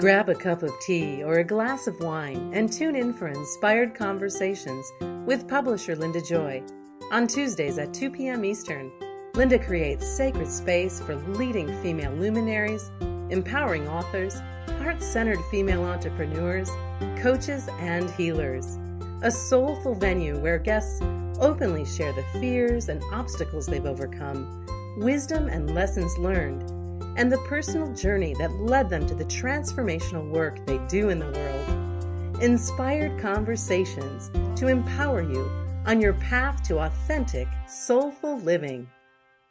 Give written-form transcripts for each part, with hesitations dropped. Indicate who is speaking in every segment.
Speaker 1: Grab a cup of tea or a glass of wine and tune in for Inspired Conversations with publisher Linda Joy. On Tuesdays at 2 p.m. Eastern, Linda creates sacred space for leading female luminaries, empowering authors, heart-centered female entrepreneurs, coaches, and healers. A soulful venue where guests openly share the fears and obstacles they've overcome, wisdom and lessons learned, and the personal journey that led them to the transformational work they do in the world. Inspired Conversations to empower you on your path to authentic, soulful living.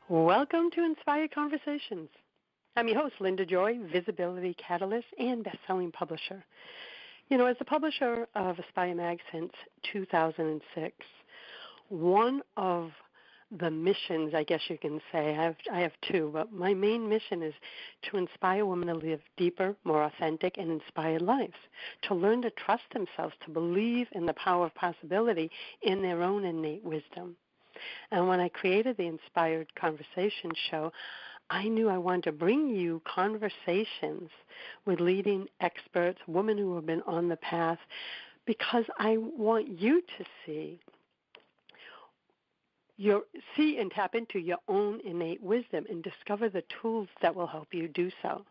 Speaker 2: Welcome to Inspired Conversations. I'm your host, Linda Joy, visibility catalyst and best-selling publisher. You know, as a publisher of Aspire Mag since 2006, one of the missions, I guess you can say, I have two, but my main mission is to inspire women to live deeper, more authentic, and inspired lives, to learn to trust themselves, to believe in the power of possibility in their own innate wisdom. And when I created the Inspired Conversation show, I knew I wanted to bring you conversations with leading experts, women who have been on the path, because I want you to see and tap into your own innate wisdom and discover the tools that will help you do so.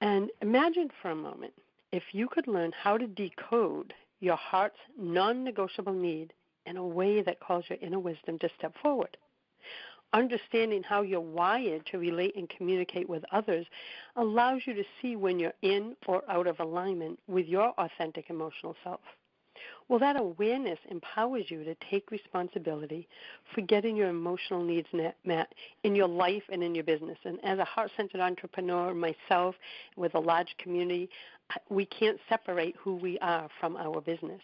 Speaker 2: And imagine for a moment if you could learn how to decode your heart's non-negotiable need in a way that calls your inner wisdom to step forward. Understanding how you're wired to relate and communicate with others allows you to see when you're in or out of alignment with your authentic emotional self. Well, that awareness empowers you to take responsibility for getting your emotional needs met in your life and in your business. And as a heart-centered entrepreneur myself with a large community, we can't separate who we are from our business.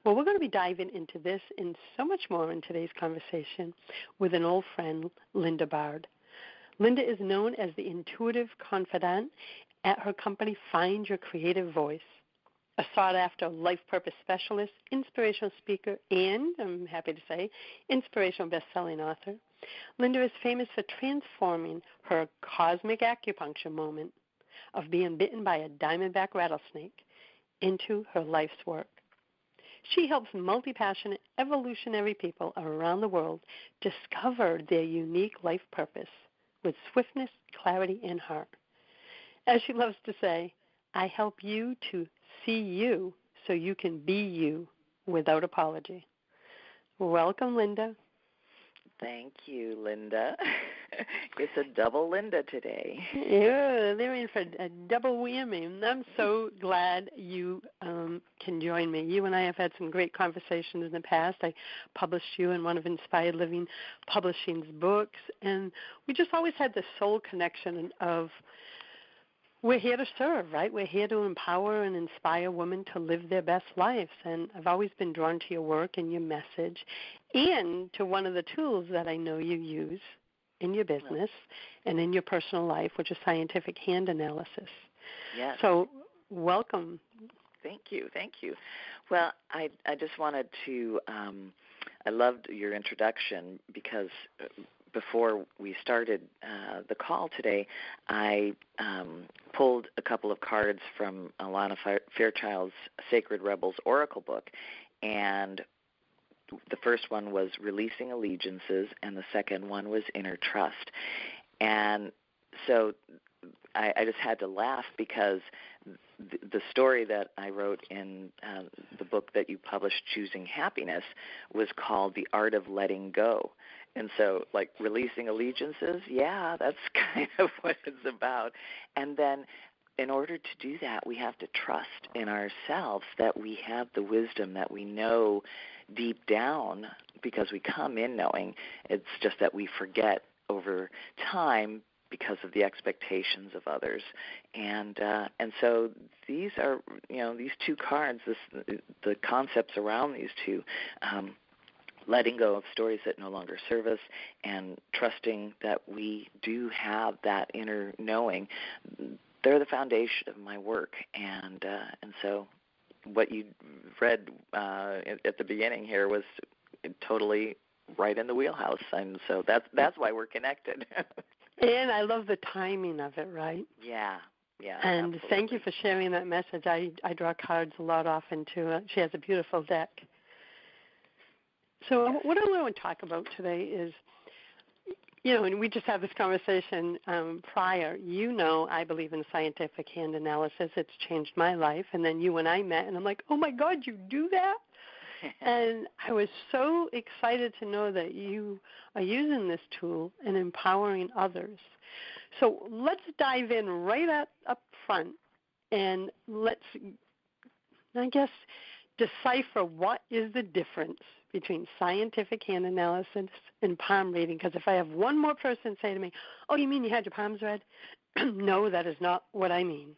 Speaker 2: Well, we're going to be diving into this and so much more in today's conversation with an old friend, Linda Bard. Linda is known as the intuitive confidant at her company Find Your Creative Voice, a sought-after life purpose specialist, inspirational speaker, and, I'm happy to say, inspirational best-selling author. Linda is famous for transforming her cosmic acupuncture moment of being bitten by a diamondback rattlesnake into her life's work. She helps multi-passionate, evolutionary people around the world discover their unique life purpose with swiftness, clarity, and heart. As she loves to say, I help you to see you so you can be you without apology. Welcome, Linda.
Speaker 3: Thank you, Linda. It's a double Linda today.
Speaker 2: Yeah, they're in for a double whammy. I'm so glad you can join me. You and I have had some great conversations in the past. I published you in one of Inspired Living Publishing's books, and we just always had this soul connection of we're here to serve, right? We're here to empower and inspire women to live their best lives. And I've always been drawn to your work and your message and to one of the tools that I know you use in your business and in your personal life, which is scientific hand analysis.
Speaker 3: Yes.
Speaker 2: So welcome.
Speaker 3: Thank you. Well, I just wanted to, I loved your introduction because before we started the call today, I pulled a couple of cards from Alana Fairchild's Sacred Rebels Oracle book, and the first one was Releasing Allegiances, and the second one was Inner Trust. And so I just had to laugh because the story that I wrote in the book that you published, Choosing Happiness, was called The Art of Letting Go. And so, like, releasing allegiances, yeah, that's kind of what it's about. And then in order to do that, we have to trust in ourselves that we have the wisdom that we know deep down, because we come in knowing. It's just that we forget over time because of the expectations of others. And so these are, these two cards, the concepts around these two, letting go of stories that no longer serve us and trusting that we do have that inner knowing, they're the foundation of my work. And so what you read at the beginning here was totally right in the wheelhouse, and so that's why we're connected.
Speaker 2: And I love the timing of it, right?
Speaker 3: Yeah, Yeah.
Speaker 2: And
Speaker 3: Absolutely.
Speaker 2: thank you for sharing that message. I draw cards a lot often too. She has a beautiful deck. So what I want to talk about today is, and we just had this conversation prior. I believe in scientific hand analysis. It's changed my life. And then you and I met, and I'm like, oh, my God, you do that? And I was so excited to know that you are using this tool and empowering others. So let's dive in right up front, and let's, I guess, decipher what is the difference between scientific hand analysis and palm reading. Because if I have one more person say to me, oh, you mean you had your palms read? No, that is not what I mean.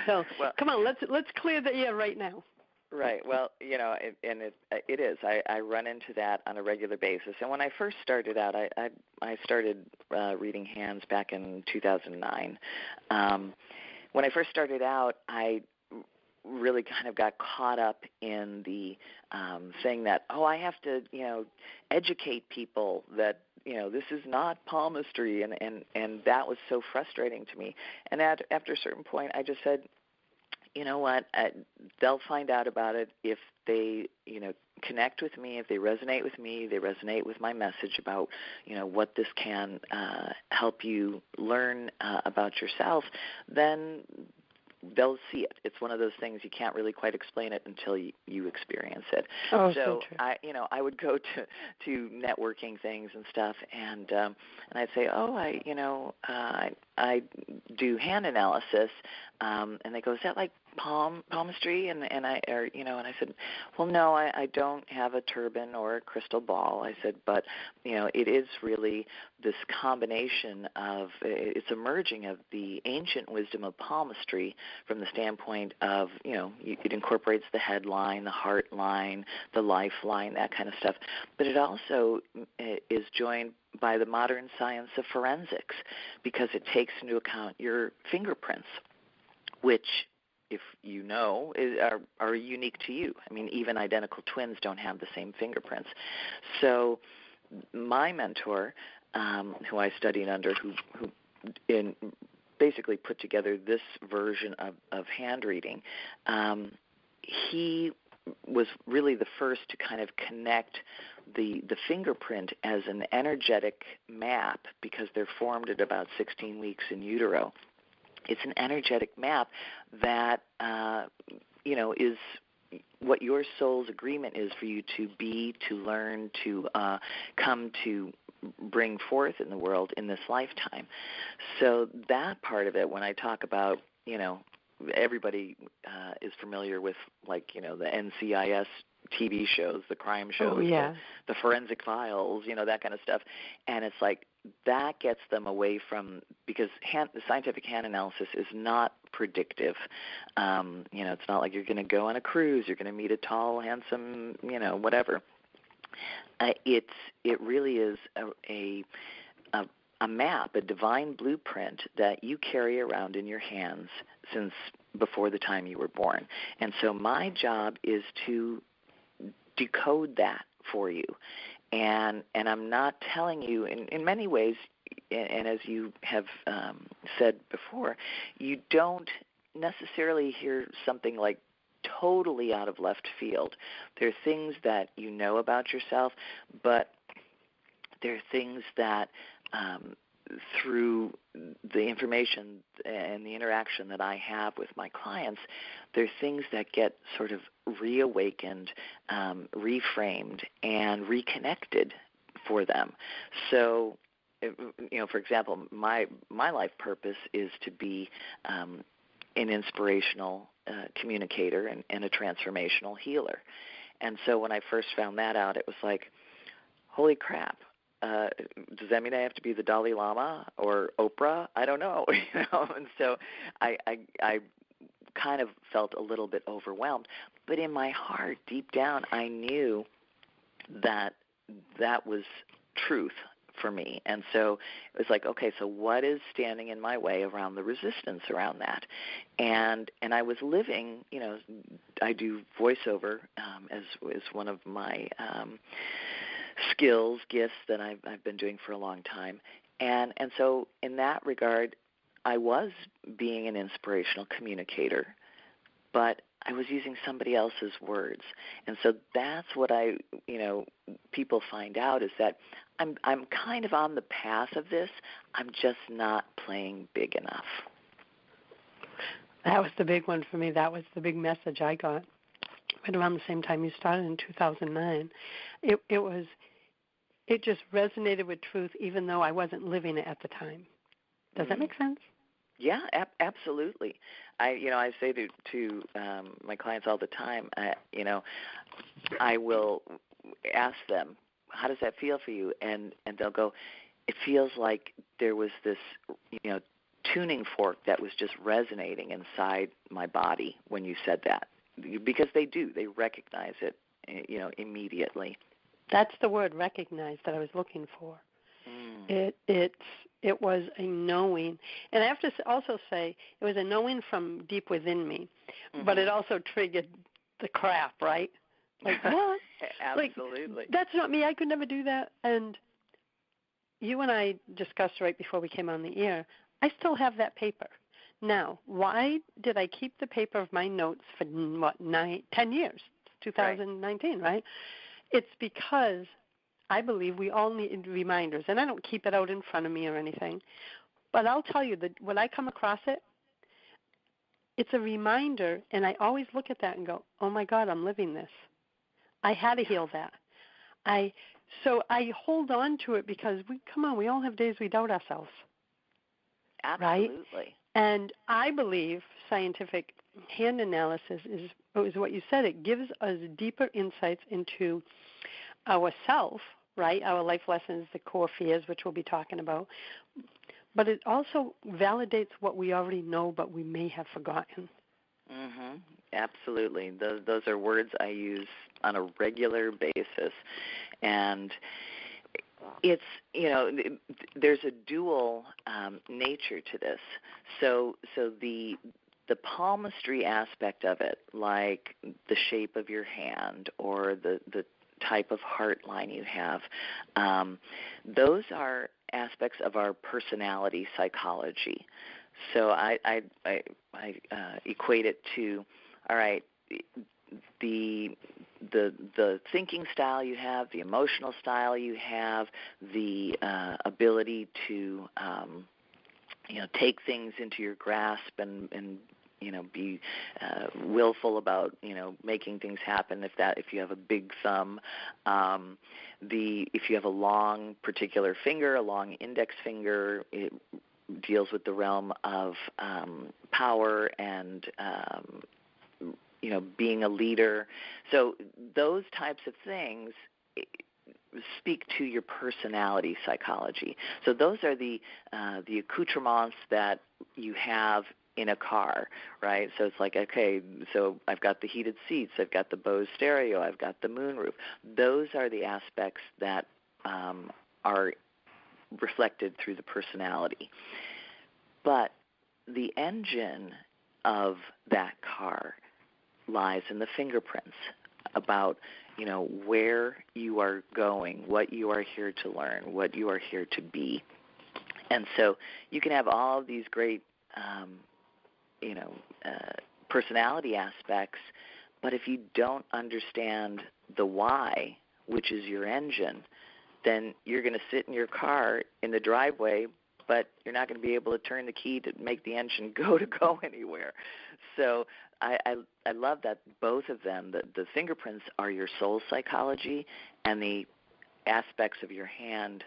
Speaker 2: So come on, let's clear the air right now.
Speaker 3: Right. Well, it is. I run into that on a regular basis. And when I first started out, I started reading hands back in 2009. When I first started out, I really kind of got caught up in the saying that, I have to, educate people that, this is not palmistry, and that was so frustrating to me. And after a certain point, I just said, you know what, they'll find out about it if they, connect with me, if they resonate with me, they resonate with my message about, what this can help you learn about yourself, then they'll see it. It's one of those things you can't really quite explain it until you experience it.
Speaker 2: Oh, so true.
Speaker 3: I would go to networking things and stuff, and I'd say, I do hand analysis, and they go, is that like palmistry? And I said, well, no, I don't have a turban or a crystal ball. I said, but it is really this combination of, it's a merging of the ancient wisdom of palmistry from the standpoint of, it incorporates the headline, the heart line, the lifeline, that kind of stuff. But it also is joined by the modern science of forensics, because it takes into account your fingerprints, which, if you know, are unique to you. I mean, even identical twins don't have the same fingerprints. So my mentor, who I studied under, who basically put together this version of hand reading, he was really the first to kind of connect the fingerprint as an energetic map, because they're formed at about 16 weeks in utero. It's an energetic map that, is what your soul's agreement is for you to be, to learn, to come to bring forth in the world in this lifetime. So that part of it, when I talk about, everybody is familiar with, the NCIS TV shows, the crime shows, the forensic files, that kind of stuff. And it's like that gets them away from, because the scientific hand analysis is not predictive. It's not like you're going to go on a cruise, you're going to meet a tall, handsome, whatever. It really is a map, a divine blueprint that you carry around in your hands since before the time you were born. And so my job is to decode that for you. And I'm not telling you, in many ways, and as you have said before, you don't necessarily hear something like totally out of left field. There are things that you know about yourself, but there are things that through the information and the interaction that I have with my clients, there are things that get sort of reawakened, reframed, and reconnected for them. So, for example, my life purpose is to be an inspirational communicator and a transformational healer. And so when I first found that out, it was like, holy crap. Does that mean I have to be the Dalai Lama or Oprah? I don't know, And so I kind of felt a little bit overwhelmed. But in my heart, deep down, I knew that was truth for me. And so it was like, okay, so what is standing in my way around the resistance around that? And I was living, I do voiceover as one of my skills, gifts that I've been doing for a long time. And so in that regard, I was being an inspirational communicator, but I was using somebody else's words. And so that's what people find out is that I'm kind of on the path of this. I'm just not playing big enough.
Speaker 2: That was the big one for me. That was the big message I got right around the same time you started in 2009. It just resonated with truth, even though I wasn't living it at the time. Does that make sense?
Speaker 3: Yeah, absolutely. I say to my clients all the time. I will ask them, "How does that feel for you?" And they'll go, "It feels like there was this, tuning fork that was just resonating inside my body when you said that," because they do. They recognize it, immediately.
Speaker 2: That's the word, recognize, that I was looking for. It was a knowing, and I have to also say it was a knowing from deep within me, but it also triggered the crap, right? Like, what?
Speaker 3: Absolutely.
Speaker 2: Like, that's not me. I could never do that. And you and I discussed right before we came on the air, I still have that paper. Now, why did I keep the paper of my notes for, 10 years? 2019, right? It's because I believe we all need reminders, and I don't keep it out in front of me or anything. But I'll tell you that when I come across it, it's a reminder, and I always look at that and go, oh, my God, I'm living this. I had to heal that. So I hold on to it because, we all have days we doubt ourselves.
Speaker 3: Absolutely.
Speaker 2: Right? And I believe scientific hand analysis is what you said. It gives us deeper insights into ourself, right? Our life lessons, the core fears, which we'll be talking about. But it also validates what we already know, but we may have forgotten.
Speaker 3: Mm-hmm. Absolutely. Those are words I use on a regular basis. And it's, there's a dual nature to this. So the palmistry aspect of it, like the shape of your hand or the type of heart line you have, those are aspects of our personality psychology. So I equate it to, all right, the thinking style you have, the emotional style you have, the ability to take things into your grasp and be willful about making things happen. If you have a big thumb, if you have a long particular finger, a long index finger, it deals with the realm of power and being a leader. So those types of things speak to your personality psychology. So those are the accoutrements that you have in a car, right? So it's like, okay, so I've got the heated seats, I've got the Bose stereo, I've got the moonroof. Those are the aspects that are reflected through the personality. But the engine of that car lies in the fingerprints about, where you are going, what you are here to learn, what you are here to be. And so you can have all of these great personality aspects, but if you don't understand the why, which is your engine, then you're going to sit in your car in the driveway, but you're not going to be able to turn the key to make the engine go anywhere. So I love that both of them, the fingerprints are your soul psychology, and the aspects of your hand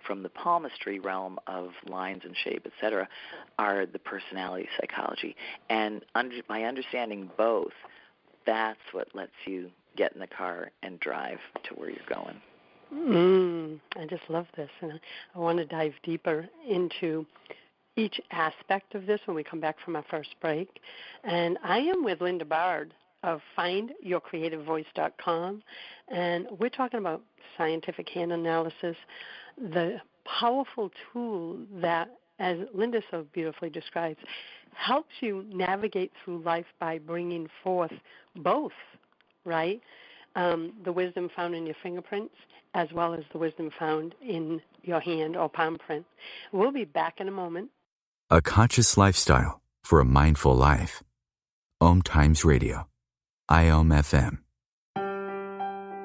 Speaker 3: from the palmistry realm of lines and shape, etc., are the personality psychology. And by understanding both, that's what lets you get in the car and drive to where you're going.
Speaker 2: I just love this, and I want to dive deeper into each aspect of this when we come back from our first break. And I am with Linda Bard of findyourcreativevoice.com, and we're talking about scientific hand analysis, the powerful tool that, as Linda so beautifully describes, helps you navigate through life by bringing forth both, right? The wisdom found in your fingerprints as well as the wisdom found in your hand or palm print. We'll be back in a moment.
Speaker 4: a conscious lifestyle for a mindful life. OMTimes Radio, IOM FM.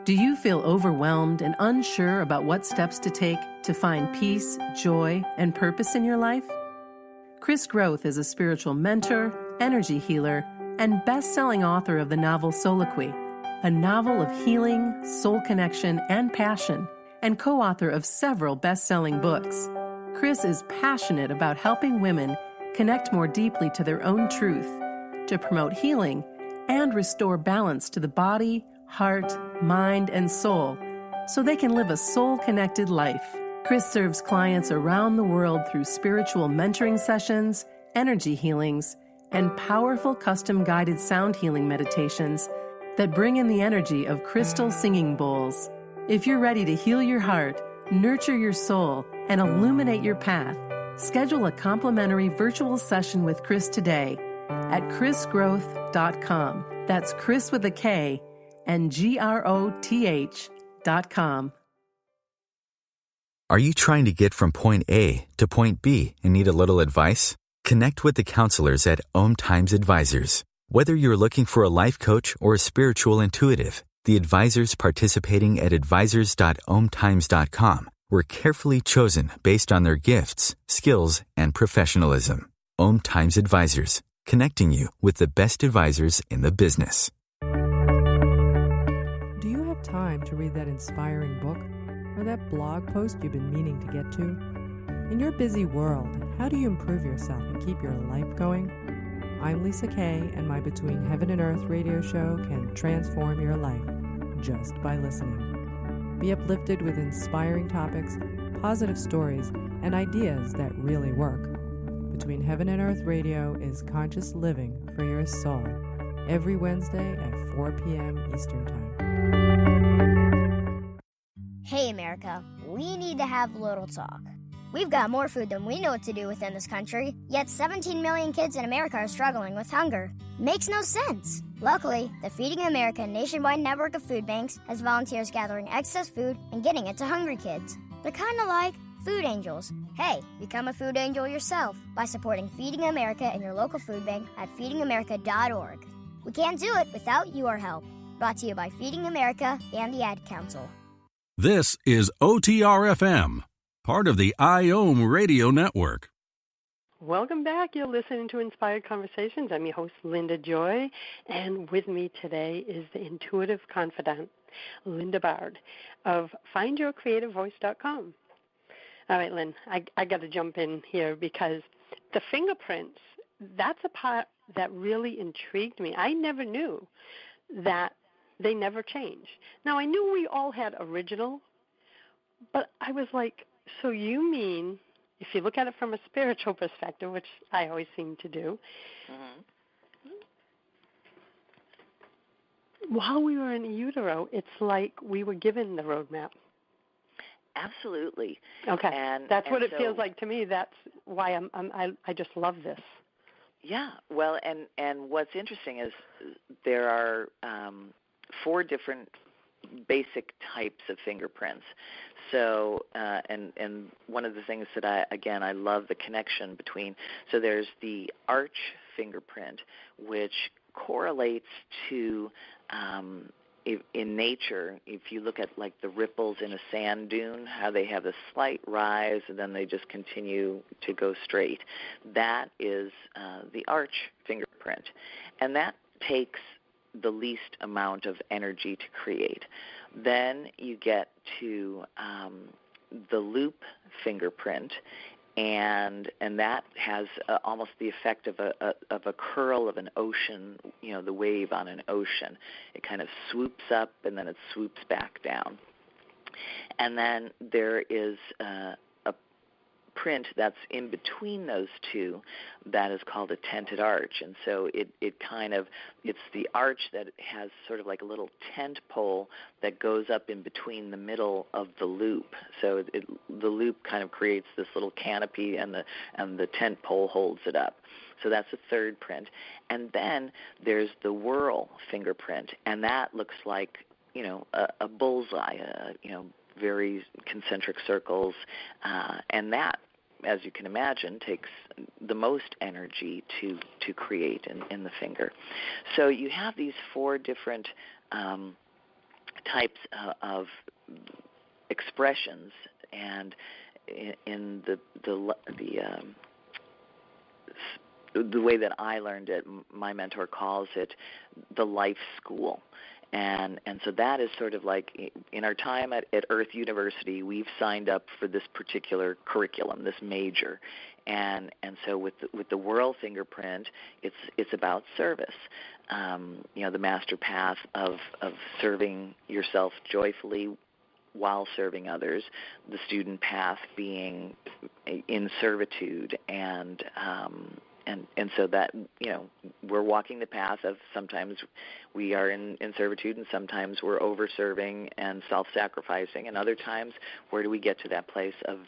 Speaker 1: Do you feel overwhelmed and unsure about what steps to take to find peace, joy, and purpose in your life? Chris Groth is a spiritual mentor, energy healer, and best-selling author of the novel Soliloquy, a novel of healing, soul connection, and passion, and co-author of several best-selling books. Chris is passionate about helping women connect more deeply to their own truth, to promote healing, and restore balance to the body, heart, mind, and soul, so they can live a soul-connected life. Chris serves clients around the world through spiritual mentoring sessions, energy healings, and powerful custom-guided sound healing meditations that bring in the energy of crystal singing bowls. If you're ready to heal your heart, nurture your soul, and illuminate your path, schedule a complimentary virtual session with Chris today at chrisgroth.com. That's Chris with a K and GROTH.com.
Speaker 4: Are you trying to get from point A to point B and need a little advice? Connect with the counselors at OMTimes Advisors. Whether you're looking for a life coach or a spiritual intuitive, the advisors participating at advisors.omtimes.com were carefully chosen based on their gifts, skills, and professionalism. OMTimes Advisors, connecting you with the best advisors in the business.
Speaker 5: Do you have time to read that inspiring book or that blog post you've been meaning to get to? In your busy world, how do you improve yourself and keep your life going? I'm Lisa Kay, and my Between Heaven and Earth radio show can transform your life just by listening. Be uplifted with inspiring topics, positive stories, and ideas that really work. Between Heaven and Earth Radio is conscious living for your soul, every Wednesday at 4 p.m. Eastern Time.
Speaker 6: Hey, America, we need to have a little talk. We've got more food than we know what to do with in this country, yet 17 million kids in America are struggling with hunger. Makes no sense. Luckily, the Feeding America nationwide network of food banks has volunteers gathering excess food and getting it to hungry kids. They're kind of like food angels. Hey, become a food angel yourself by supporting Feeding America in your local food bank at feedingamerica.org. We can't do it without your help. Brought to you by Feeding America and the Ad Council.
Speaker 7: This is OTR-FM, part of the IOM Radio Network.
Speaker 2: Welcome back. You're listening to Inspired Conversations. I'm your host, Linda Joy, and with me today is the intuitive confidant, Linda Bard of findyourcreativevoice.com. All right, Lynn, I got to jump in here because the fingerprints, that's a part that really intrigued me. I never knew that they never change. Now, I knew we all had original, but I was like, so you mean, if you look at it from a spiritual perspective, which I always seem to do, while we were in utero, it's like we were given the roadmap.
Speaker 3: Absolutely.
Speaker 2: Okay, that's what it
Speaker 3: so,
Speaker 2: feels like to me. That's why I just love this.
Speaker 3: Yeah, well, and what's interesting is there are 4 different basic types of fingerprints. So, and one of the things that I love the connection between, so there's the arch fingerprint, which correlates to, in nature, if you look at like the ripples in a sand dune, how they have a slight rise and then they just continue to go straight. That is the arch fingerprint. And that takes the least amount of energy to create. Then you get to the loop fingerprint, and that has almost the effect of a curl of an ocean, you know, the wave on an ocean. It kind of swoops up and then it swoops back down. And then there is a print that's in between those two that is called a tented arch. And so it's the arch that has sort of like a little tent pole that goes up in between the middle of the loop. So the loop kind of creates this little canopy and the tent pole holds it up. So that's the third print. And then there's the whirl fingerprint, and that looks like, you know, a bullseye, very concentric circles, and that as you can imagine, takes the most energy to create in the finger. So you have these 4 different types of expressions, and in the way that I learned it, my mentor calls it the life school. And so that is sort of like in our time at Earth University, we've signed up for this particular curriculum, this major. And so with the World Fingerprint, it's about service. The master path of serving yourself joyfully while serving others, the student path being in servitude, and so that, we're walking the path of sometimes we are in servitude, and sometimes we're over-serving and self-sacrificing, and other times where do we get to that place of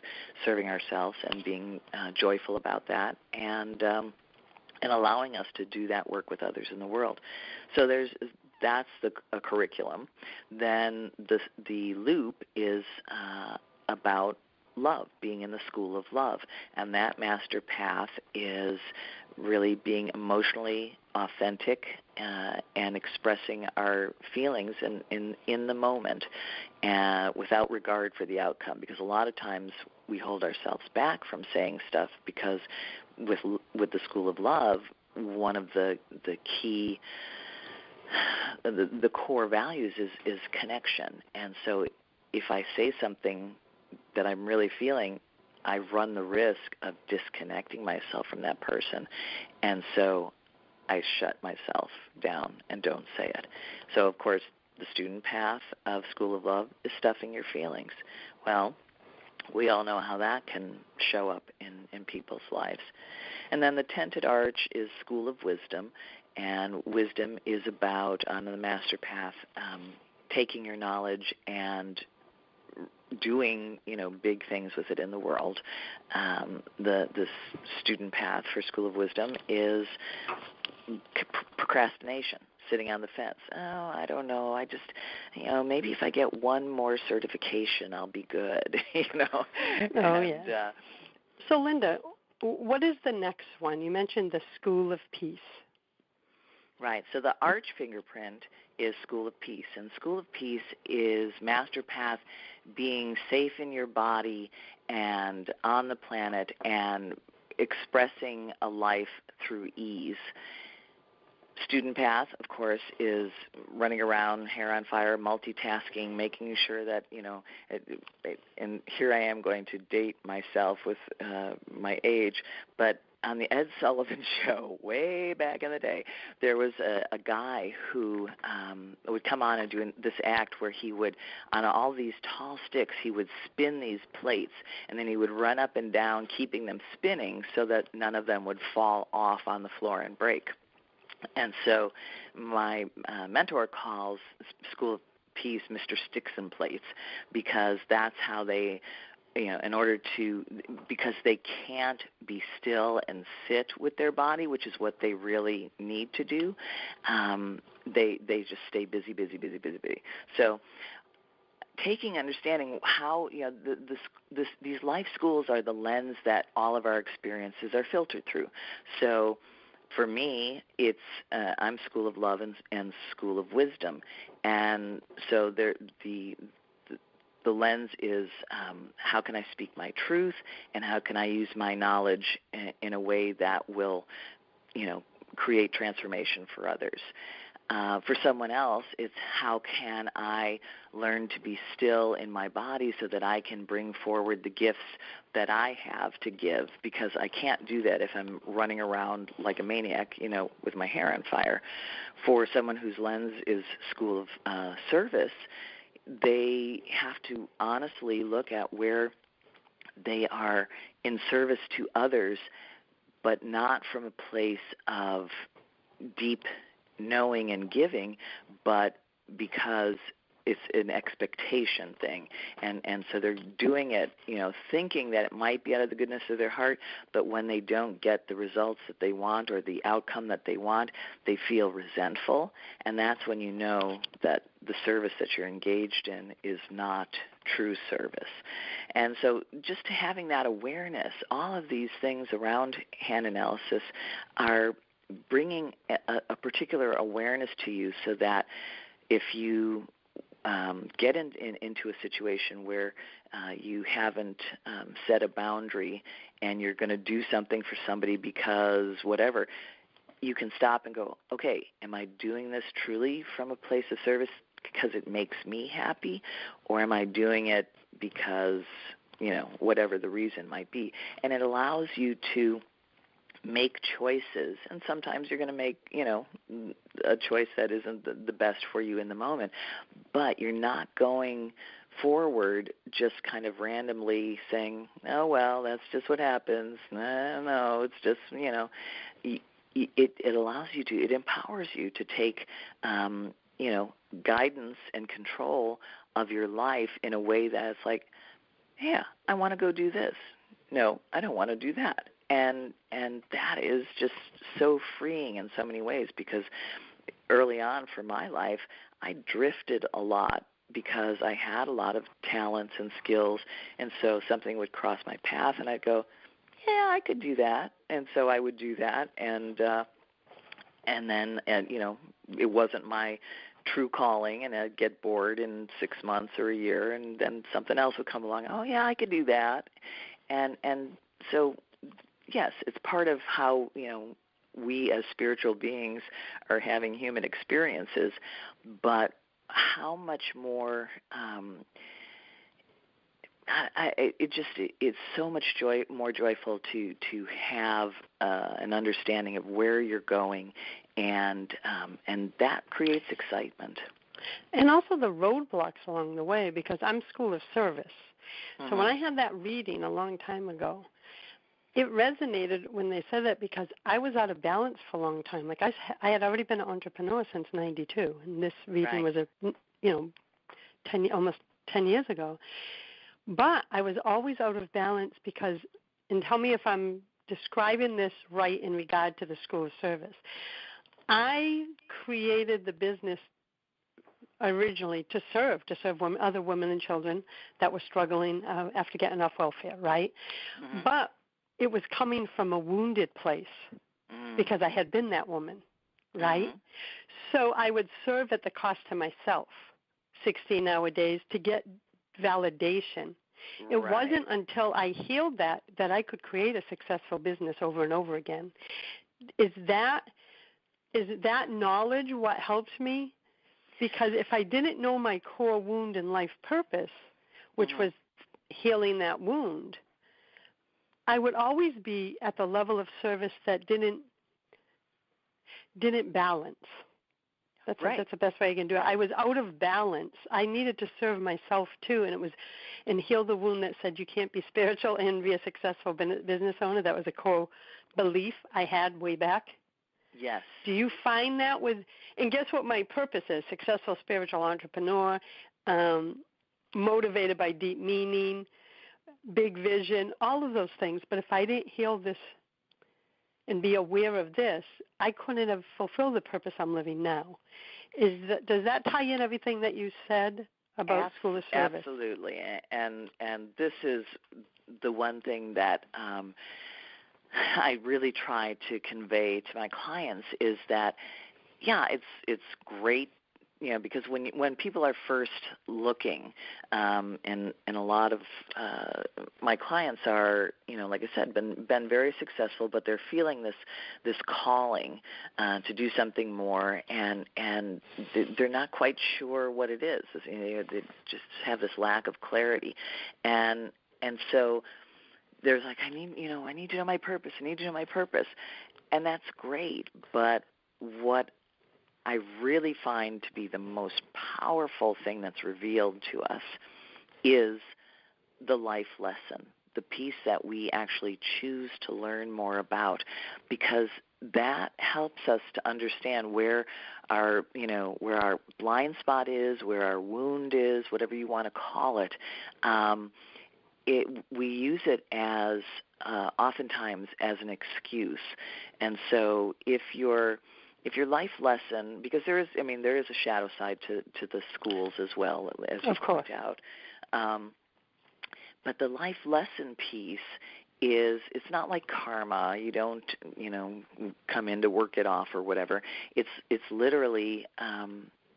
Speaker 3: serving ourselves and being joyful about that, and allowing us to do that work with others in the world. So that's a curriculum. Then the loop is about love, being in the school of love, and that master path is really being emotionally authentic and expressing our feelings in the moment, without regard for the outcome, because a lot of times we hold ourselves back from saying stuff because with the school of love, one of the key the core values is connection. And so if I say something that I'm really feeling, I run the risk of disconnecting myself from that person. And so I shut myself down and don't say it. So, of course, the student path of School of Love is stuffing your feelings. Well, we all know how that can show up in people's lives. And then the Tented Arch is School of Wisdom, and wisdom is about, on the master path, taking your knowledge and doing, big things with it in the world. The student path for School of Wisdom is procrastination, sitting on the fence. Oh, I don't know. I just, maybe if I get one more certification, I'll be good.
Speaker 2: Yeah. So, Linda, what is the next one? You mentioned the School of Peace.
Speaker 3: Right. So the Arch Fingerprint is School of Peace, and School of Peace is master path, being safe in your body and on the planet and expressing a life through ease. Student path, of course, is running around, hair on fire, multitasking, making sure that, and here I am going to date myself with my age, but on the Ed Sullivan Show, way back in the day, there was a guy who would come on and do this act where he would, on all these tall sticks, he would spin these plates, and then he would run up and down, keeping them spinning so that none of them would fall off on the floor and break. And so my mentor calls School of Peace Mr. Sticks and Plates, because that's how they, because they can't be still and sit with their body, which is what they really need to do, they just stay busy. So understanding how, these life schools are the lens that all of our experiences are filtered through. So for me, it's I'm School of Love and School of Wisdom, and so the lens is how can I speak my truth, and how can I use my knowledge in a way that will, create transformation for others. For someone else, it's how can I learn to be still in my body so that I can bring forward the gifts that I have to give, because I can't do that if I'm running around like a maniac, with my hair on fire. For someone whose lens is School of Service, they have to honestly look at where they are in service to others, but not from a place of deep knowing and giving, but because it's an expectation thing, and so they're doing it, thinking that it might be out of the goodness of their heart, but when they don't get the results that they want or the outcome that they want, they feel resentful, and that's when you know that the service that you're engaged in is not true service. And so just having that awareness, all of these things around hand analysis are bringing a particular awareness to you, so that if you get into a situation where you haven't set a boundary and you're going to do something for somebody because whatever, you can stop and go, okay, am I doing this truly from a place of service because it makes me happy, or am I doing it because, whatever the reason might be? And it allows you to make choices, and sometimes you're going to make, a choice that isn't the best for you in the moment, but you're not going forward just kind of randomly saying, oh, well, that's just what happens. No, it's just, it allows you to, it empowers you to take, guidance and control of your life in a way that it's like, yeah, I want to go do this. No, I don't want to do that. And that is just so freeing in so many ways, because early on for my life, I drifted a lot because I had a lot of talents and skills, and so something would cross my path, and I'd go, yeah, I could do that, and so I would do that, and then it wasn't my true calling, and I'd get bored in 6 months or a year, and then something else would come along. Oh, yeah, I could do that, and so yes, it's part of how we as spiritual beings are having human experiences, but how much more it's so much more joyful to have an understanding of where you're going, and that creates excitement.
Speaker 2: And also the roadblocks along the way, because I'm School of Service.
Speaker 3: Mm-hmm.
Speaker 2: So when I had that reading a long time ago, it resonated when they said that, because I was out of balance for a long time. Like I had already been an entrepreneur since '92, and this reading was almost 10 years ago. But I was always out of balance because, and tell me if I'm describing this right in regard to the School of Service, I created the business originally to serve women, other women and children that were struggling after getting off welfare, right? Mm-hmm. But it was coming from a wounded place because I had been that woman, right? Mm-hmm. So I would serve at the cost to myself, 16-hour days, to get validation. It wasn't until I healed that I could create a successful business over and over again. Is that knowledge what helps me? Because if I didn't know my core wound and life purpose, which was healing that wound, I would always be at the level of service that didn't balance. That's the best way I can do it. I was out of balance. I needed to serve myself too, and heal the wound that said you can't be spiritual and be a successful business owner. That was a core belief I had way back.
Speaker 3: Yes.
Speaker 2: Do you find that and guess what my purpose is? Successful spiritual entrepreneur, motivated by deep meaning, big vision, all of those things. But if I didn't heal this and be aware of this, I couldn't have fulfilled the purpose I'm living now. Does that tie in everything that you said about School of Service?
Speaker 3: Absolutely. And this is the one thing that I really try to convey to my clients is that, yeah, it's great, because when people are first looking, and a lot of my clients are, like I said, been very successful, but they're feeling this calling to do something more, and they're not quite sure what it is. They just have this lack of clarity, and so there's like, I need to know my purpose. I need to know my purpose, and that's great. But what I really find to be the most powerful thing that's revealed to us is the life lesson, the piece that we actually choose to learn more about, because that helps us to understand where our blind spot is, where our wound is, whatever you want to call it. We use it as oftentimes as an excuse. And so if your life lesson, because there is a shadow side to the schools as well, as you point out. But the life lesson piece is, it's not like karma. You don't, come in to work it off or whatever. It's literally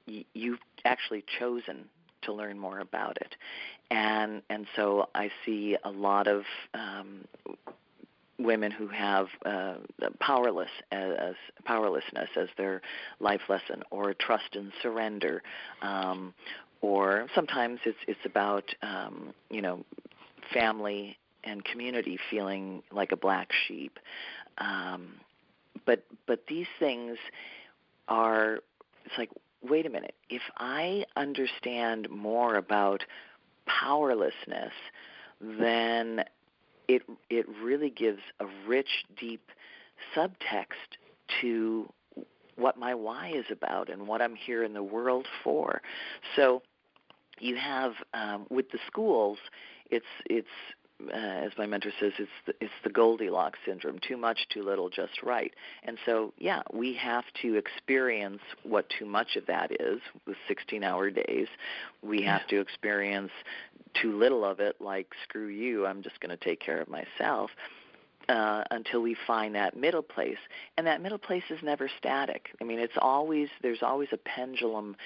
Speaker 3: you've actually chosen to learn more about it. And so I see a lot of women who have powerlessness as their life lesson, or trust and surrender, or sometimes it's about family and community feeling like a black sheep. But these things are, it's like, wait a minute, if I understand more about powerlessness, then it really gives a rich, deep subtext to what my why is about and what I'm here in the world for. So you have, with the schools, it's as my mentor says, it's the Goldilocks syndrome: too much, too little, just right. And so, yeah, we have to experience what too much of that is with 16-hour days. We have to experience too little of it, like, screw you, I'm just going to take care of myself, until we find that middle place. And that middle place is never static. I mean, there's always a pendulum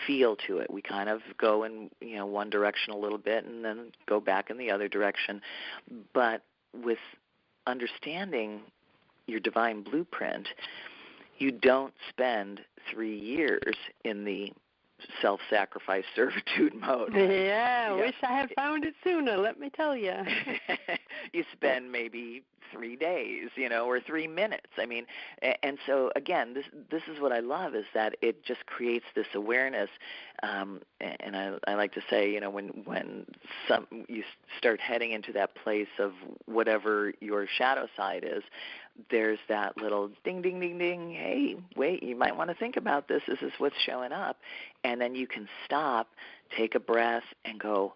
Speaker 3: feel to it. We kind of go in one direction a little bit and then go back in the other direction. But with understanding your divine blueprint, you don't spend 3 years in the self-sacrifice servitude mode.
Speaker 2: Yeah, I wish I had found it sooner, let me tell you.
Speaker 3: You spend maybe 3 days, or 3 minutes. I mean, and so again, this is what I love, is that it just creates this awareness. And I like to say, when you start heading into that place of whatever your shadow side is, there's that little ding, ding, ding, ding. Hey, wait, you might want to think about this. This is what's showing up. And then you can stop, take a breath, and go,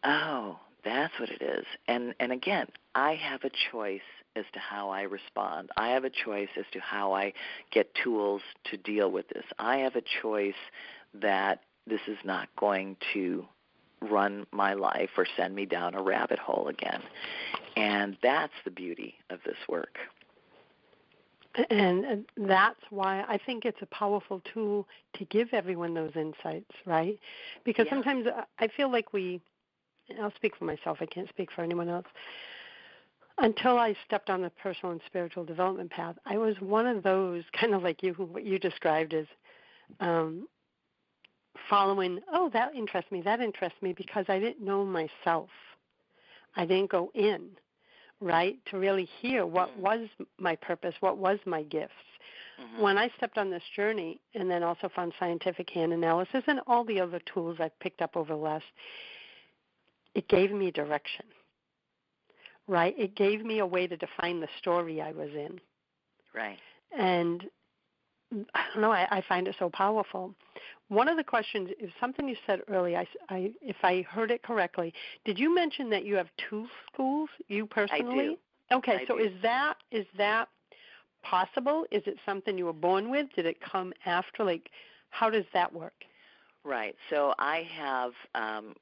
Speaker 3: oh, that's what it is. And again, I have a choice as to how I respond. I have a choice as to how I get tools to deal with this. I have a choice that this is not going to run my life or send me down a rabbit hole again. And that's the beauty of this work.
Speaker 2: And that's why I think it's a powerful tool to give everyone those insights, right? Because sometimes I feel like I'll speak for myself, I can't speak for anyone else. Until I stepped on the personal and spiritual development path, I was one of those, kind of like what you described as following, that interests me, because I didn't know myself. I didn't go in, right, to really hear what was my purpose, what was my gifts. Mm-hmm. When I stepped on this journey, and then also found scientific hand analysis and all the other tools I've picked up over the last, it gave me direction, right? It gave me a way to define the story I was in.
Speaker 3: Right.
Speaker 2: And I don't know, I find it so powerful. One of the questions is something you said earlier. If I heard it correctly, did you mention that you have 2 schools, you personally?
Speaker 3: I do.
Speaker 2: Okay,
Speaker 3: I
Speaker 2: so
Speaker 3: do.
Speaker 2: Is that possible? Is it something you were born with? Did it come after? Like, how does that work?
Speaker 3: Right. So I have, and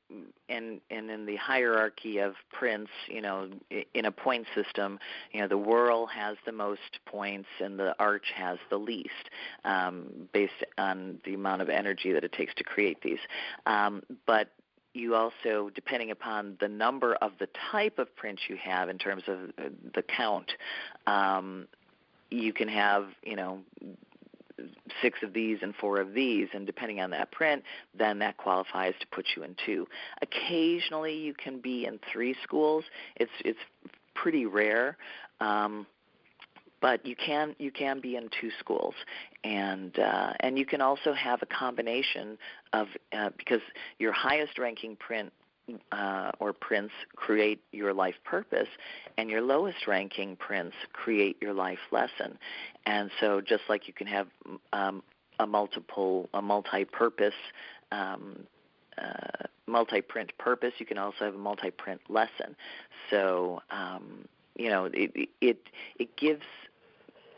Speaker 3: in the hierarchy of prints, in a point system, the whorl has the most points and the arch has the least, based on the amount of energy that it takes to create these. But you also, depending upon the number of the type of print you have in terms of the count, you can have, 6 of these and 4 of these, and depending on that print, then that qualifies to put you in 2. Occasionally, you can be in 3 schools. It's pretty rare, but you can be in 2 schools, and you can also have a combination of because your highest ranking print or prince create your life purpose, and your lowest ranking prince create your life lesson. And so just like you can have a multi-purpose, multi-print purpose, you can also have a multi-print lesson. So, it gives,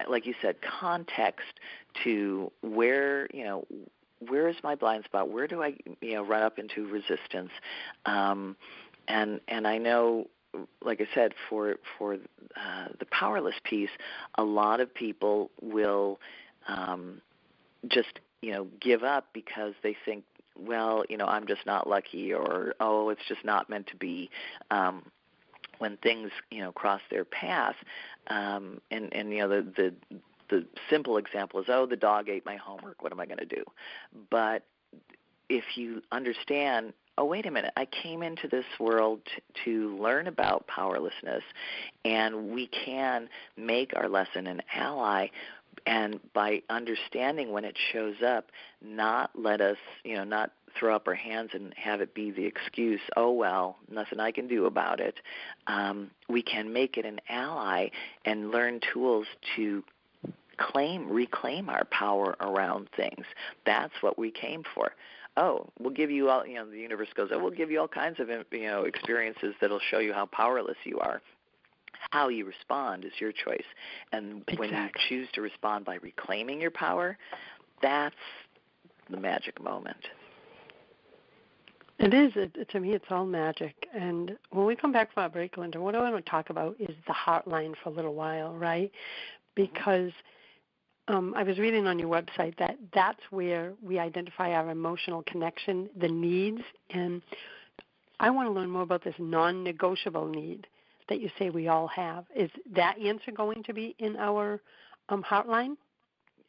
Speaker 3: like you said, context to where is my blind spot? Where do I, run up into resistance? And I know, like I said, for the powerless piece, a lot of people will just, give up because they think, well, I'm just not lucky, or, oh, it's just not meant to be. When things, cross their path, the simple example is, oh, the dog ate my homework. What am I going to do? But if you understand, oh, wait a minute, I came into this world to learn about powerlessness, and we can make our lesson an ally. And by understanding when it shows up, not let us, not throw up our hands and have it be the excuse, oh, well, nothing I can do about it. We can make it an ally and learn tools to reclaim our power around things. That's what we came for. Oh, we'll give you all, the universe goes, oh, we'll give you all kinds of, experiences that'll show you how powerless you are. How you respond is your choice. And when you choose to respond by reclaiming your power, that's the magic moment.
Speaker 2: It is. To me, it's all magic. And when we come back from our break, Linda, what I want to talk about is the heartline for a little while, right? Because I was reading on your website that that's where we identify our emotional connection, the needs. And I want to learn more about this non-negotiable need that you say we all have. Is that answer going to be in our heartline?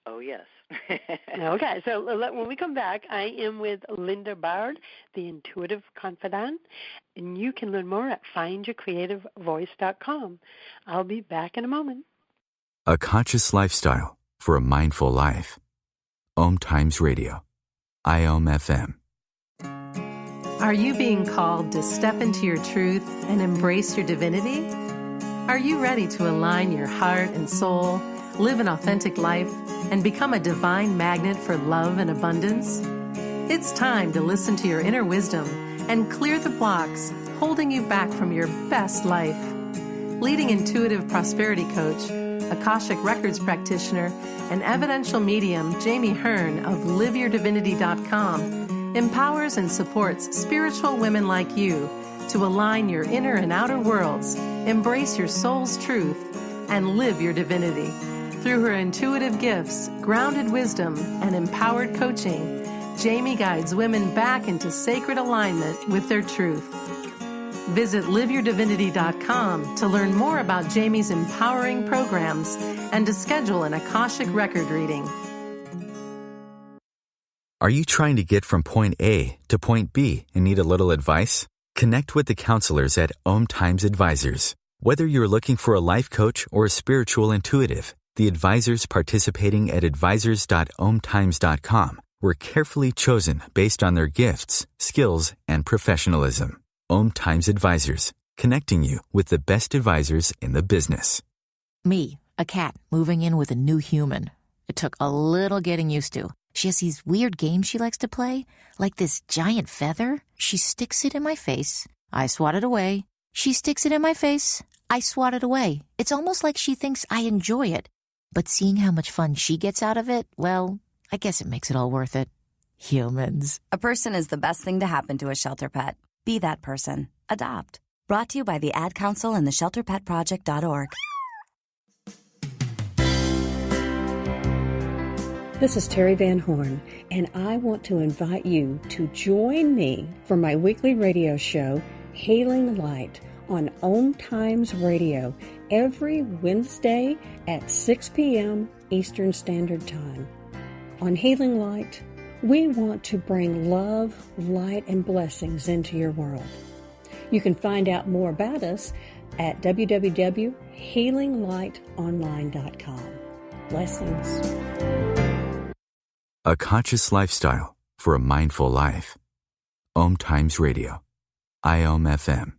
Speaker 3: Oh, yes.
Speaker 2: Okay, so when we come back, I am with Linda Bard, the Intuitive Confidante, and you can learn more at findyourcreativevoice.com. I'll be back in a moment.
Speaker 4: A conscious lifestyle for a mindful life. OMTimes Radio. IOM FM.
Speaker 1: Are you being called to step into your truth and embrace your divinity? Are you ready to align your heart and soul, live an authentic life, and become a divine magnet for love and abundance? It's time to listen to your inner wisdom and clear the blocks holding you back from your best life. Leading intuitive prosperity coach, Akashic Records practitioner, and evidential medium Jamie Hearn of liveyourdivinity.com empowers and supports spiritual women like you to align your inner and outer worlds, embrace your soul's truth, and live your divinity. Through her intuitive gifts, grounded wisdom, and empowered coaching, Jamie guides women back into sacred alignment with their truth. Visit liveyourdivinity.com to learn more about Jamie's empowering programs and to schedule an Akashic record reading.
Speaker 4: Are you trying to get from point A to point B and need a little advice? Connect with the counselors at OMTimes Advisors. Whether you're looking for a life coach or a spiritual intuitive, the advisors participating at advisors.omtimes.com were carefully chosen based on their gifts, skills, and professionalism. OMTimes Advisors, connecting you with the best advisors in the business.
Speaker 8: Me, a cat moving in with a new human. It took a little getting used to. She has these weird games she likes to play, like this giant feather. She sticks it in my face. I swat it away. She sticks it in my face. I swat it away. It's almost like she thinks I enjoy it. But seeing how much fun she gets out of it, well, I guess it makes it all worth it. Humans.
Speaker 9: A person is the best thing to happen to a shelter pet. Be that person. Adopt. Brought to you by the Ad Council and the ShelterPetProject.org.
Speaker 10: This is Terry Van Horn, and I want to invite you to join me for my weekly radio show, Healing Light, on OMTimes Radio every Wednesday at 6 p.m. Eastern Standard Time. On Healing Light, we want to bring love, light, and blessings into your world. You can find out more about us at www.healinglightonline.com. Blessings.
Speaker 4: A conscious lifestyle for a mindful life. OMTimes Radio. IOM FM.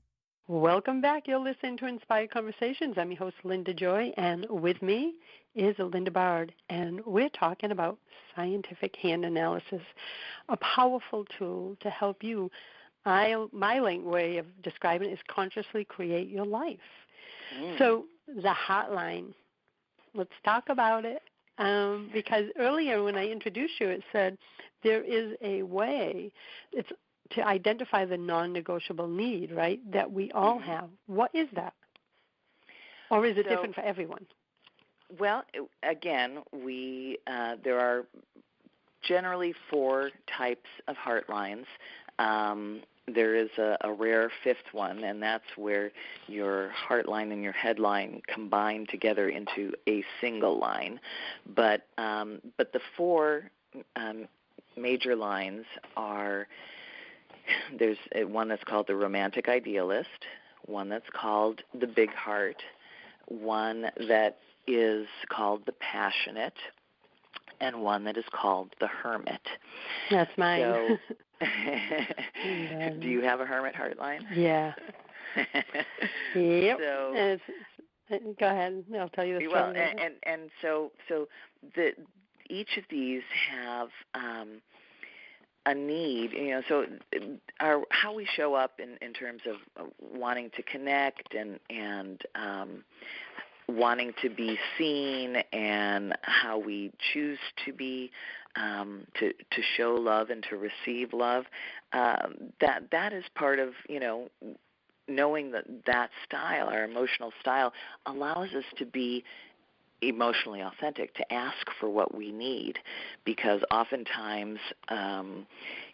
Speaker 2: Welcome back. You're listening to Inspired Conversations. I'm your host, Linda Joy, and with me is Linda Bard, and we're talking about scientific hand analysis, a powerful tool to help you. My way of describing it is consciously create your life. So the hotline, let's talk about it, because earlier when I introduced you, it said there is a way. It's to identify the non-negotiable need, right, that we all have. What is that? Or is it different for everyone?
Speaker 3: Well, again, there are generally 4 types of heart lines. There is a rare 5th one, and that's where your heart line and your head line combine together into a single line. But the 4 major lines are, there's one that's called the romantic idealist, one that's called the big heart, one that is called the passionate, and one that is called the hermit.
Speaker 2: That's mine.
Speaker 3: So, do you have a hermit heart line?
Speaker 2: Yeah. Yep.
Speaker 3: So,
Speaker 2: go ahead. I'll tell you the story.
Speaker 3: Well, and so each of these have a need, so how we show up in terms of wanting to connect and wanting to be seen, and how we choose to be, to show love and to receive love, that is part of, knowing that style, our emotional style, allows us to be emotionally authentic, to ask for what we need, because oftentimes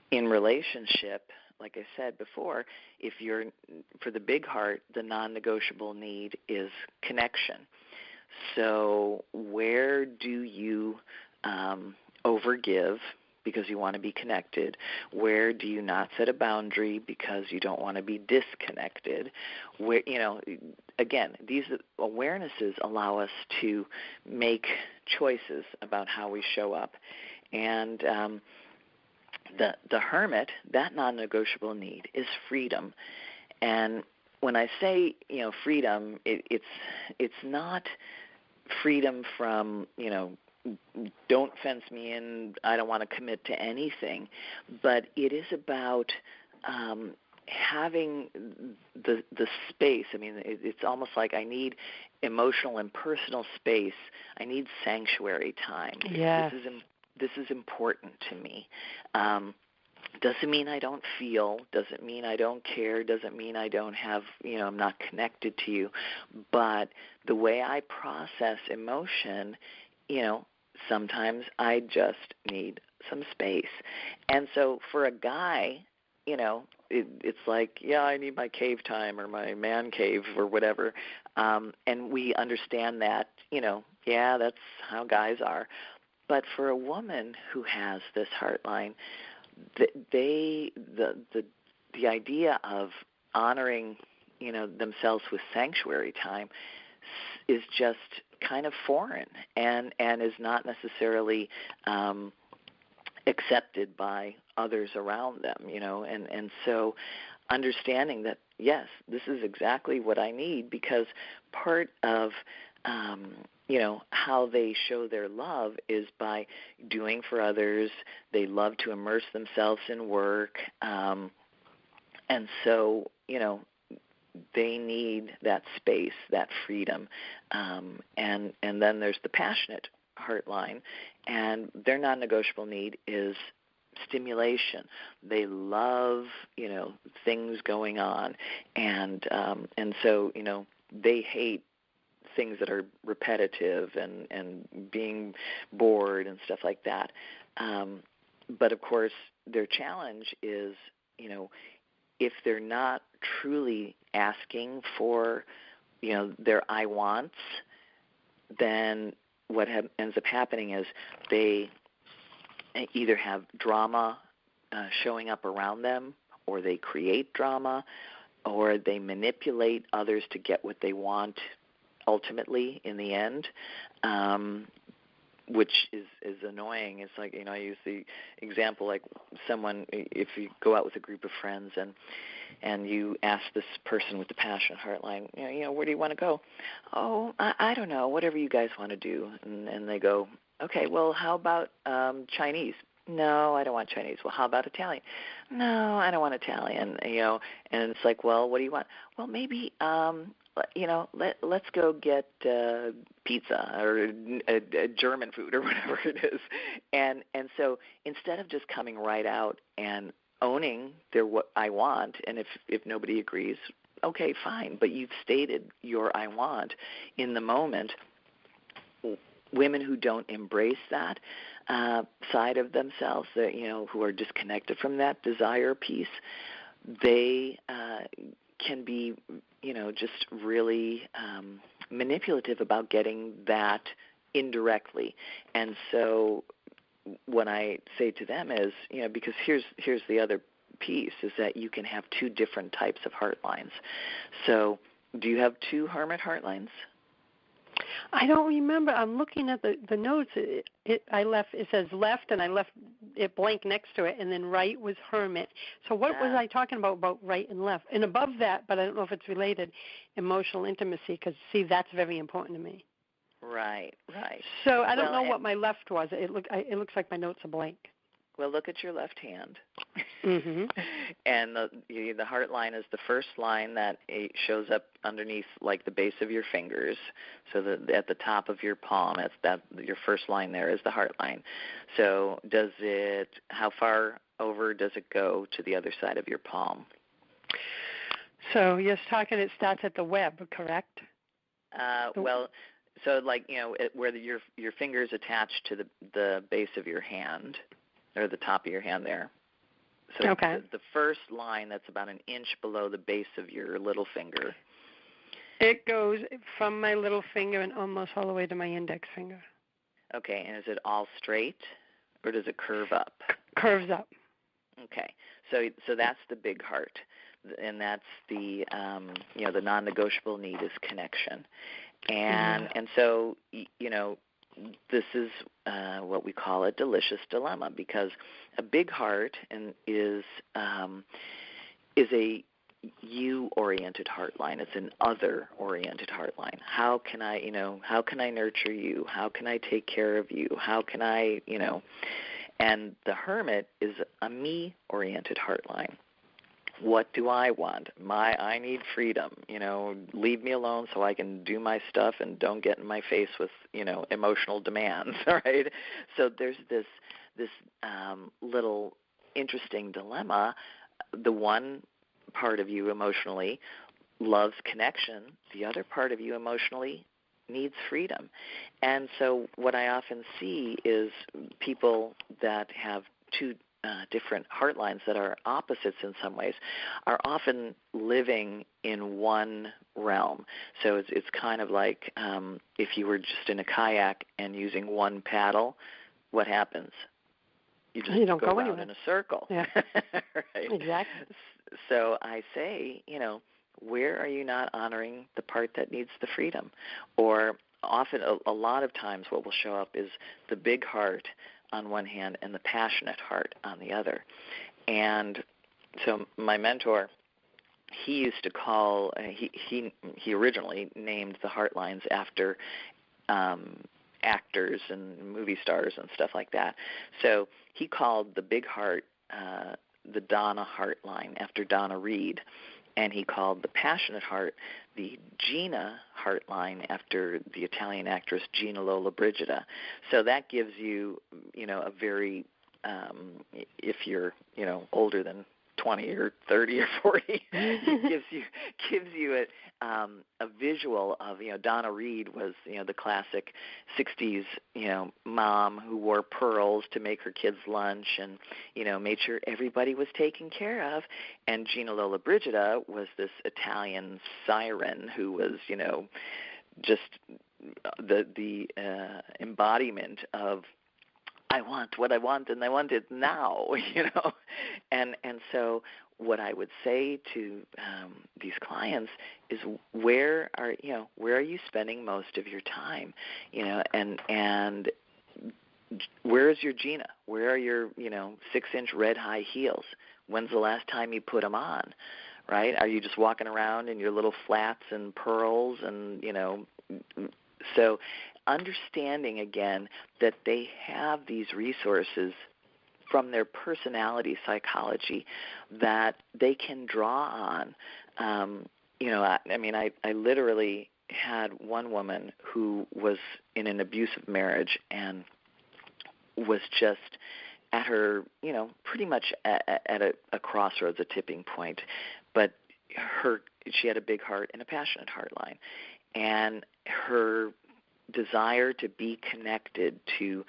Speaker 3: in relationship, like I said before, if you're for the big heart, the non-negotiable need is connection. So where do you overgive because you want to be connected? Where do you not set a boundary because you don't want to be disconnected? Where, again, these awarenesses allow us to make choices about how we show up. And the hermit, that non-negotiable need is freedom. And when I say, freedom, it's not freedom from, don't fence me in, I don't want to commit to anything, but it is about having the space. I mean, it's almost like I need emotional and personal space. I need sanctuary time.
Speaker 2: Yeah.
Speaker 3: This is important to me. Doesn't mean I don't feel, doesn't mean I don't care, doesn't mean I don't have, I'm not connected to you. But the way I process emotion, sometimes I just need some space. And so for a guy, it's like, yeah, I need my cave time or my man cave or whatever. And we understand that, yeah, that's how guys are. But for a woman who has this heart line, the idea of honoring, themselves with sanctuary time is just kind of foreign and is not necessarily accepted by others around them, and so understanding that, yes, this is exactly what I need, because part of how they show their love is by doing for others. They love to immerse themselves in work. And so, they need that space, that freedom. And then there's the passionate heart line, and their non-negotiable need is stimulation. They love, things going on. And so, they hate things that are repetitive and being bored and stuff like that. But of course, their challenge is, if they're not truly asking for, their I wants, then what ends up happening is they either have drama showing up around them, or they create drama, or they manipulate others to get what they want ultimately in the end. which is annoying. It's like, I use the example like someone, if you go out with a group of friends and you ask this person with the passionate heartline, where do you want to go? Oh, I don't know, whatever you guys want to do. And they go, okay, well, how about Chinese? No, I don't want Chinese. Well, how about Italian? No, I don't want Italian. And it's like, well, what do you want? Well, maybe let's go get pizza or a German food or whatever it is. And so instead of just coming right out and owning what I want, and if nobody agrees, okay, fine, but you've stated your I want in the moment. Women who don't embrace that side of themselves, who are disconnected from that desire piece, they can be, just really manipulative about getting that indirectly. And so what I say to them is, because here's the other piece, is that you can have two different types of heart lines. So do you have two hermit heart lines?
Speaker 2: I don't remember. I'm looking at the notes. It says left, and I left it blank next to it, and then right was hermit. So what was I talking about right and left? And above that, but I don't know if it's related, emotional intimacy, because, see, that's very important to me.
Speaker 3: Right.
Speaker 2: So I don't know what my left was. It looks like my notes are blank.
Speaker 3: Well, look at your left hand.
Speaker 2: Mm-hmm.
Speaker 3: And the heart line is the first line that shows up underneath, like, the base of your fingers. So at the top of your palm, your first line there is the heart line. So how far over does it go to the other side of your palm?
Speaker 2: So you're talking it starts at the web, correct?
Speaker 3: So like, where your fingers attached to the base of your hand, or the top of your hand there. So
Speaker 2: okay.
Speaker 3: The first line that's about an inch below the base of your little finger.
Speaker 2: It goes from my little finger and almost all the way to my index finger.
Speaker 3: Okay, and is it all straight, or does it curve up?
Speaker 2: Curves up.
Speaker 3: Okay, so that's the big heart, and that's the the non-negotiable need is connection, and so this is what we call a delicious dilemma, because a big heart is a you-oriented heart line. It's an other-oriented heart line. How can I nurture you? How can I take care of you? How can I, and the hermit is a me-oriented heart line. What do I want? I need freedom. Leave me alone so I can do my stuff and don't get in my face with, emotional demands, right? So there's this little interesting dilemma. The one part of you emotionally loves connection. The other part of you emotionally needs freedom. And so what I often see is people that have two different heart lines that are opposites in some ways are often living in one realm. So it's kind of like if you were just in a kayak and using one paddle, what happens? You just
Speaker 2: don't go
Speaker 3: around
Speaker 2: anywhere.
Speaker 3: in a circle.
Speaker 2: Yeah.
Speaker 3: Right?
Speaker 2: Exactly.
Speaker 3: So I say, where are you not honoring the part that needs the freedom? Or often, a lot of times what will show up is the big heart on one hand and the passionate heart on the other. And so my mentor, he used to call, he originally named the heart lines after actors and movie stars and stuff like that. So he called the big heart the Donna heart line after Donna Reed, and he called the passionate heart the Gina heart line after the Italian actress Gina Lollobrigida. So that gives you, a very, if you're, older than 20 or 30 or 40, it gives you a visual of, Donna Reed was, the classic 60s, mom who wore pearls to make her kids lunch and, made sure everybody was taken care of. And Gina Lollobrigida was this Italian siren who was, just the embodiment of I want what I want, and I want it now, And so what I would say to these clients is, where are you spending most of your time, and where is your Gina? Where are your, 6-inch red high heels? When's the last time you put them on, right? Are you just walking around in your little flats and pearls and, so understanding, again, that they have these resources from their personality psychology that they can draw on. I literally had one woman who was in an abusive marriage and was just at her, pretty much at a crossroads, a tipping point. But she had a big heart and a passionate heart line. And her desire to be connected, to,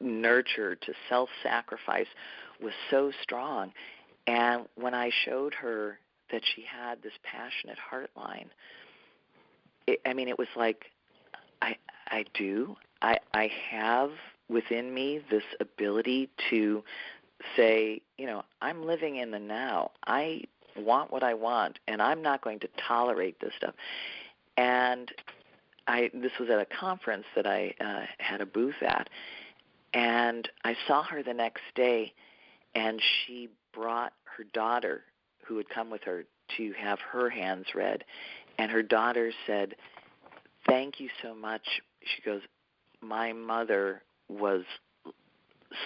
Speaker 3: nurture, to self-sacrifice was so strong. And when I showed her that she had this passionate heart line, it was like, I do. I have within me this ability to say, I'm living in the now. I want what I want, and I'm not going to tolerate this stuff. And this was at a conference that I had a booth at, and I saw her the next day, and she brought her daughter, who had come with her, to have her hands read. And her daughter said, "Thank you so much." She goes, "My mother was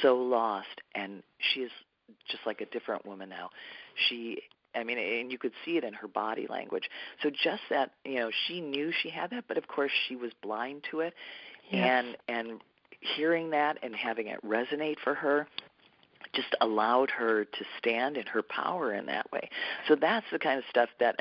Speaker 3: so lost, and she is just like a different woman now." And you could see it in her body language. So just that, she knew she had that, but of course she was blind to it. Yes. And hearing that and having it resonate for her just allowed her to stand in her power in that way. So that's the kind of stuff that,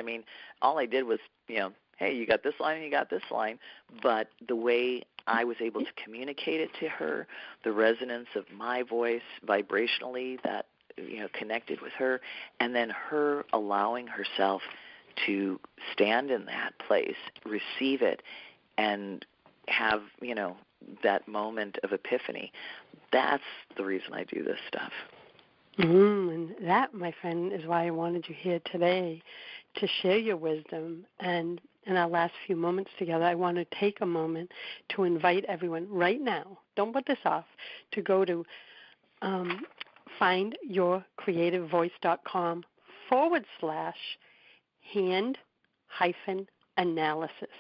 Speaker 3: all I did was, hey, you got this line and you got this line, but the way I was able to communicate it to her, the resonance of my voice vibrationally that, connected with her, and then her allowing herself to stand in that place, receive it, and have, that moment of epiphany. That's the reason I do this stuff.
Speaker 2: And that, my friend, is why I wanted you here today, to share your wisdom. And in our last few moments together, I want to take a moment to invite everyone right now, don't put this off, to go to findyourcreativeboice.com/hand-analysis.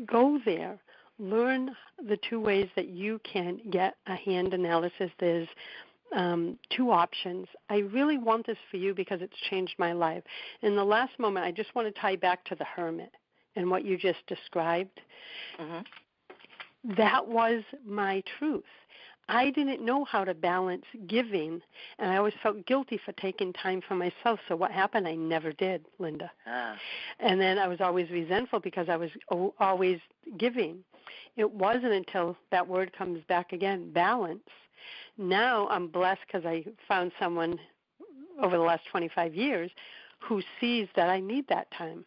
Speaker 2: Go there. Learn the 2 ways that you can get a hand analysis. There's 2 options. I really want this for you because it's changed my life. In the last moment, I just want to tie back to the hermit and what you just described. Mm-hmm. That was my truth. I didn't know how to balance giving, and I always felt guilty for taking time for myself. So what happened? I never did, Linda. And then I was always resentful because I was always giving. It wasn't until that word comes back again, balance. Now I'm blessed because I found someone over the last 25 years who sees that I need that time.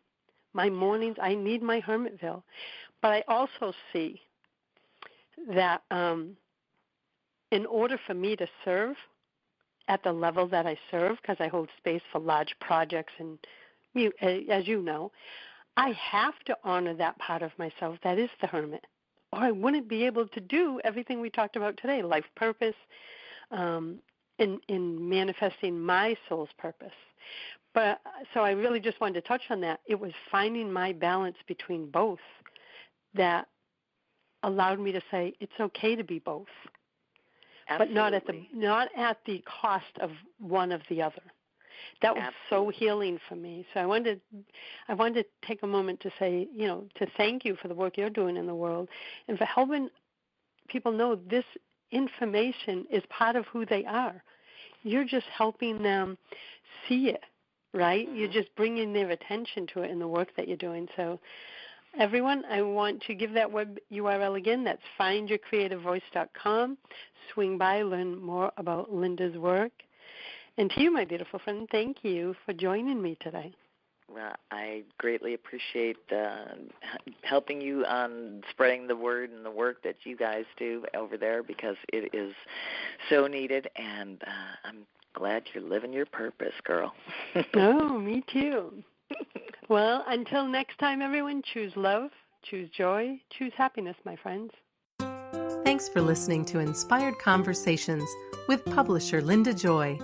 Speaker 2: My mornings, I need my Hermitville. But I also see that in order for me to serve at the level that I serve, because I hold space for large projects and, as you know, I have to honor that part of myself that is the hermit, or I wouldn't be able to do everything we talked about today, life purpose, in manifesting my soul's purpose. But so I really just wanted to touch on that. It was finding my balance between both that allowed me to say it's okay to be both. Absolutely. But not at the cost of one of the other. That was Absolutely. So healing for me. So I wanted to take a moment to say, to thank you for the work you're doing in the world and for helping people know this information is part of who they are. You're just helping them see it, right? Mm-hmm. You're just bringing their attention to it in the work that you're doing. So everyone, I want to give that web URL again. That's findyourcreativevoice.com. Swing by, learn more about Linda's work. And to you, my beautiful friend, thank you for joining me today.
Speaker 3: Well, I greatly appreciate helping you on spreading the word and the work that you guys do over there, because it is so needed, and I'm glad you're living your purpose, girl.
Speaker 2: Oh, me too. Well, until next time, everyone, choose love, choose joy, choose happiness, my friends.
Speaker 1: Thanks for listening to Inspired Conversations with publisher Linda Joy.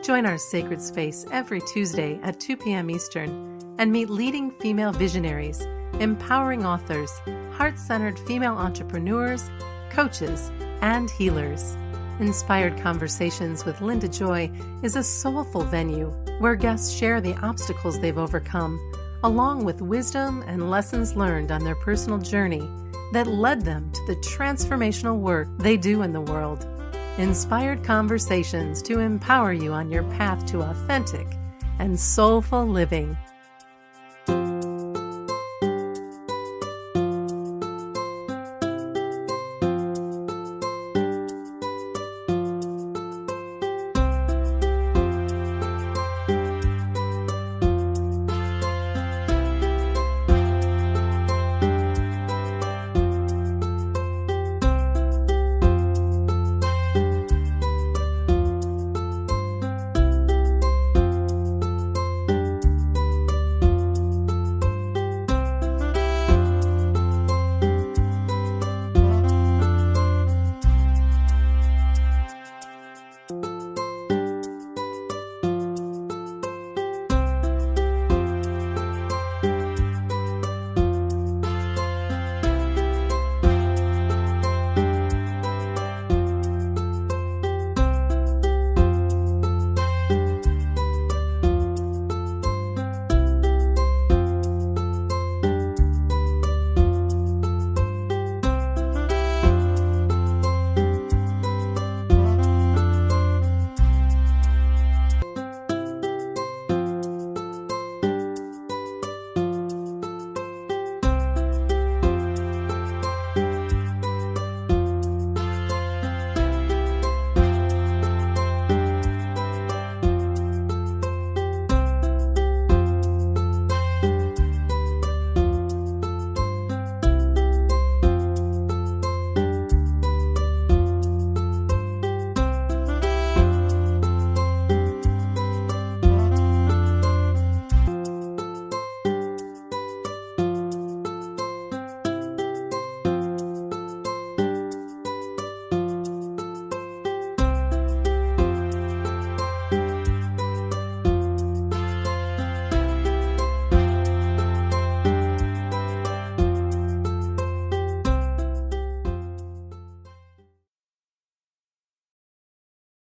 Speaker 1: Join our sacred space every Tuesday at 2 p.m. Eastern and meet leading female visionaries, empowering authors, heart-centered female entrepreneurs, coaches, and healers. Inspired Conversations with Linda Joy is a soulful venue where guests share the obstacles they've overcome, along with wisdom and lessons learned on their personal journey that led them to the transformational work they do in the world. Inspired Conversations to empower you on your path to authentic and soulful living.